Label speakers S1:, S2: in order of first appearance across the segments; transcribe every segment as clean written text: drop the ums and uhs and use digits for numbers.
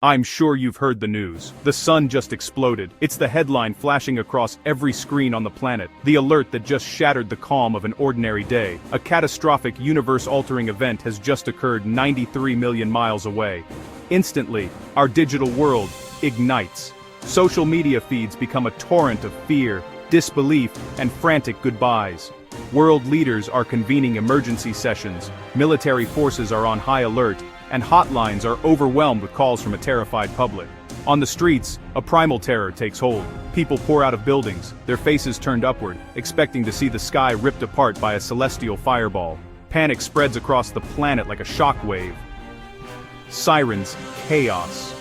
S1: I'm sure you've heard the news. The sun just exploded. It's the headline flashing across every screen on the planet. The alert that just shattered the calm of an ordinary day. A catastrophic universe-altering event has just occurred 93 million miles away. Instantly, our digital world ignites. Social media feeds become a torrent of fear, disbelief, and frantic goodbyes. World leaders are convening emergency sessions, military forces are on high alert, and hotlines are overwhelmed with calls from a terrified public. On the streets, a primal terror takes hold. People pour out of buildings, their faces turned upward, expecting to see the sky ripped apart by a celestial fireball. Panic spreads across the planet like a shockwave. Sirens, chaos.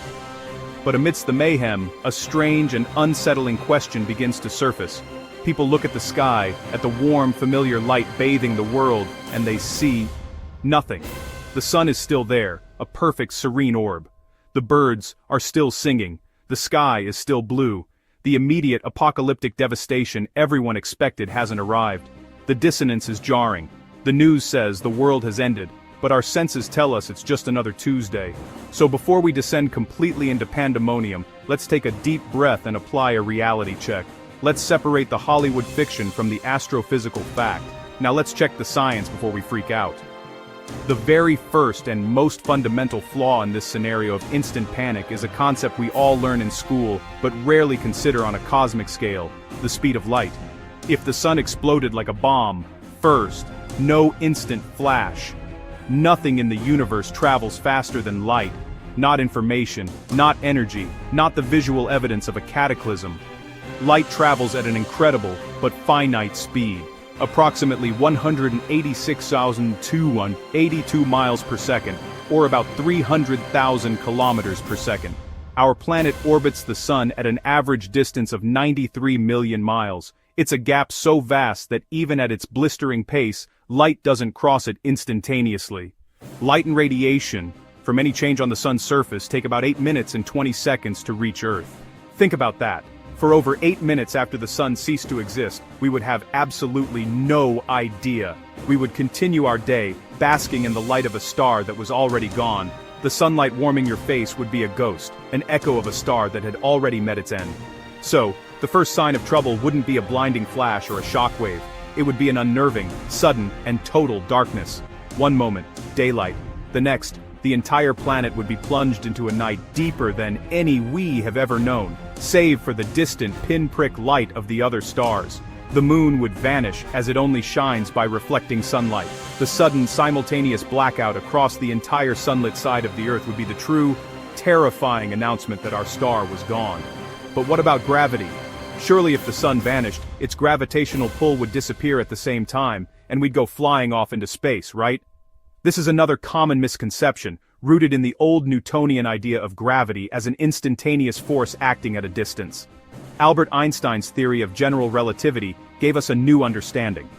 S1: But amidst the mayhem, a strange and unsettling question begins to surface. People look at the sky, at the warm, familiar light bathing the world, and they see nothing. The sun is still there, a perfect serene orb. The birds are still singing, the sky is still blue. The immediate apocalyptic devastation everyone expected hasn't arrived. The dissonance is jarring. The news says the world has ended, but our senses tell us it's just another Tuesday. So before we descend completely into pandemonium, let's take a deep breath and apply a reality check. Let's separate the Hollywood fiction from the astrophysical fact. Now let's check the science before we freak out. The very first and most fundamental flaw in this scenario of instant panic is a concept we all learn in school but rarely consider on a cosmic scale: the speed of light. If the sun exploded like a bomb, first, no instant flash. Nothing in the universe travels faster than light. Not information, not energy, not the visual evidence of a cataclysm. Light travels at an incredible but finite speed. Approximately 186,282 miles per second, or about 300,000 kilometers per second. Our planet orbits the sun at an average distance of 93 million miles. It's a gap so vast that even at its blistering pace, light doesn't cross it instantaneously. Light and radiation from any change on the sun's surface take about 8 minutes and 20 seconds to reach Earth. Think about that. For over 8 minutes after the sun ceased to exist, we would have absolutely no idea. We would continue our day, basking in the light of a star that was already gone. The sunlight warming your face would be a ghost, an echo of a star that had already met its end. So, the first sign of trouble wouldn't be a blinding flash or a shockwave. It would be an unnerving, sudden, and total darkness. One moment, daylight. The next, the entire planet would be plunged into a night deeper than any we have ever known, save for the distant pinprick light of the other stars. The moon would vanish as it only shines by reflecting sunlight. The sudden, simultaneous blackout across the entire sunlit side of the Earth would be the true, terrifying announcement that our star was gone. But what about gravity? Surely if the sun vanished, its gravitational pull would disappear at the same time, and we'd go flying off into space, right? This is another common misconception, rooted in the old Newtonian idea of gravity as an instantaneous force acting at a distance. Albert Einstein's theory of general relativity gave us a new understanding.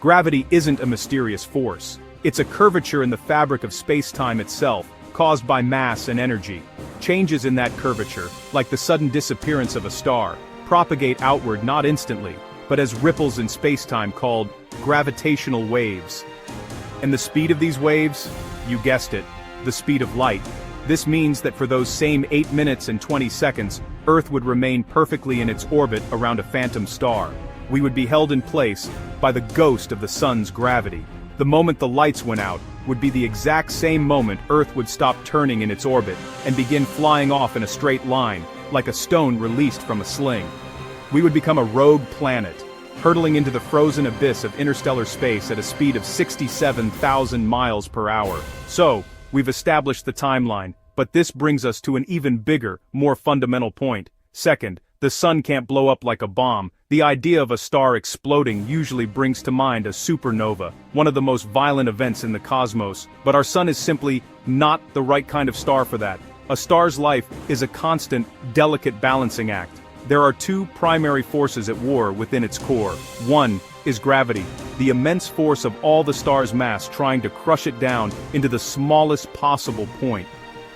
S1: Gravity isn't a mysterious force. It's a curvature in the fabric of space-time itself, caused by mass and energy. Changes in that curvature, like the sudden disappearance of a star, propagate outward not instantly, but as ripples in space-time called gravitational waves. And the speed of these waves? You guessed it, the speed of light. This means that for those same 8 minutes and 20 seconds, Earth would remain perfectly in its orbit around a phantom star. We would be held in place by the ghost of the sun's gravity. The moment the lights went out would be the exact same moment Earth would stop turning in its orbit and begin flying off in a straight line, like a stone released from a sling. We would become a rogue planet, hurtling into the frozen abyss of interstellar space at a speed of 67,000 miles per hour. So, we've established the timeline, but this brings us to an even bigger, more fundamental point. Second, the sun can't blow up like a bomb. The idea of a star exploding usually brings to mind a supernova, one of the most violent events in the cosmos, but our sun is simply not the right kind of star for that. A star's life is a constant, delicate balancing act. There are two primary forces at war within its core. One is gravity, the immense force of all the star's mass trying to crush it down into the smallest possible point.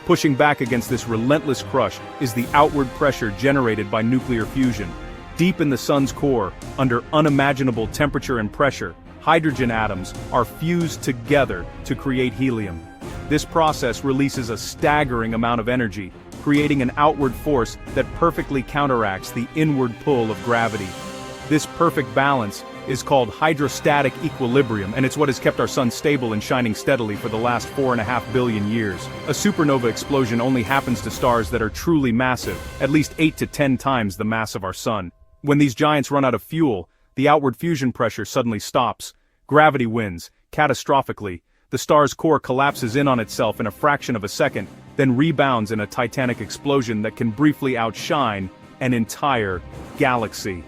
S1: Pushing back against this relentless crush is the outward pressure generated by nuclear fusion. Deep in the sun's core, under unimaginable temperature and pressure, hydrogen atoms are fused together to create helium. This process releases a staggering amount of energy, creating an outward force that perfectly counteracts the inward pull of gravity. This perfect balance is called hydrostatic equilibrium, and it's what has kept our sun stable and shining steadily for the last 4.5 billion years. A supernova explosion only happens to stars that are truly massive, at least 8 to 10 times the mass of our sun. When these giants run out of fuel, the outward fusion pressure suddenly stops. Gravity wins, catastrophically. The star's core collapses in on itself in a fraction of a second, then rebounds in a titanic explosion that can briefly outshine an entire galaxy.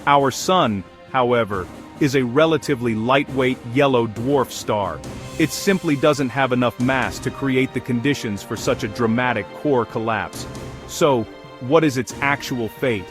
S1: Our sun, however, is a relatively lightweight yellow dwarf star. It simply doesn't have enough mass to create the conditions for such a dramatic core collapse. So, what is its actual fate?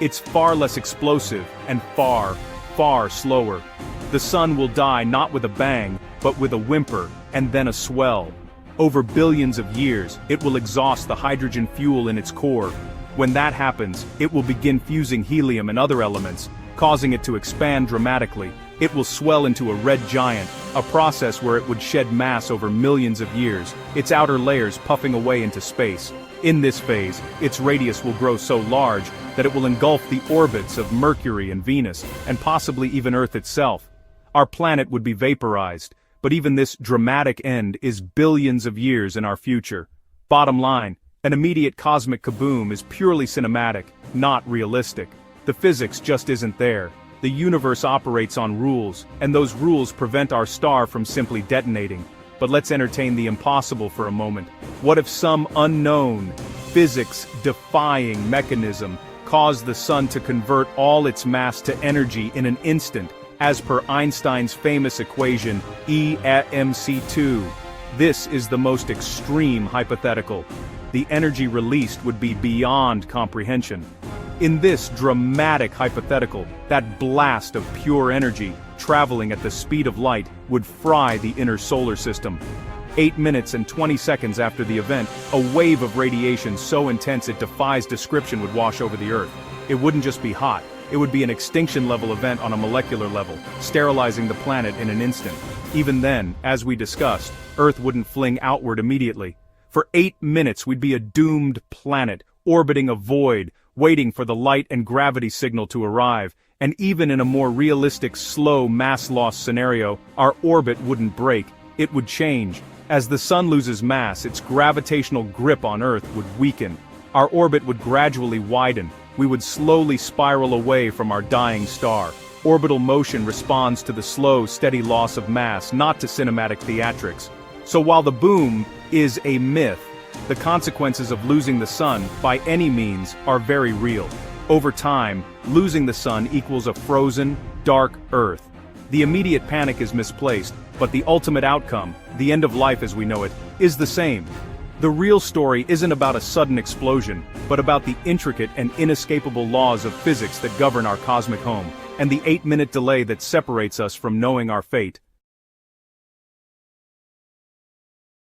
S1: It's far less explosive and far, far slower. The sun will die not with a bang, but with a whimper, and then a swell. Over billions of years, it will exhaust the hydrogen fuel in its core. When that happens, it will begin fusing helium and other elements, causing it to expand dramatically. It will swell into a red giant, a process where it would shed mass over millions of years, its outer layers puffing away into space. In this phase, its radius will grow so large that it will engulf the orbits of Mercury and Venus, and possibly even Earth itself. Our planet would be vaporized, but even this dramatic end is billions of years in our future. Bottom line, an immediate cosmic kaboom is purely cinematic, not realistic. The physics just isn't there. The universe operates on rules, and those rules prevent our star from simply detonating. But let's entertain the impossible for a moment. What if some unknown, physics-defying mechanism caused the sun to convert all its mass to energy in an instant, as per Einstein's famous equation, E at mc2? This is the most extreme hypothetical. The energy released would be beyond comprehension. In this dramatic hypothetical, that blast of pure energy, traveling at the speed of light, would fry the inner solar system. 8 minutes and 20 seconds after the event, a wave of radiation so intense it defies description would wash over the Earth. It wouldn't just be hot, it would be an extinction-level event on a molecular level, sterilizing the planet in an instant. Even then, as we discussed, Earth wouldn't fling outward immediately. For 8 minutes we'd be a doomed planet, orbiting a void, waiting for the light and gravity signal to arrive, and even in a more realistic slow mass loss scenario, our orbit wouldn't break, it would change. As the sun loses mass, its gravitational grip on Earth would weaken. Our orbit would gradually widen, we would slowly spiral away from our dying star. Orbital motion responds to the slow, steady loss of mass, not to cinematic theatrics. So while the boom is a myth, the consequences of losing the sun, by any means, are very real. Over time, losing the sun equals a frozen, dark Earth. The immediate panic is misplaced, but the ultimate outcome, the end of life as we know it, is the same. The real story isn't about a sudden explosion, but about the intricate and inescapable laws of physics that govern our cosmic home, and the 8-minute delay that separates us from knowing our fate.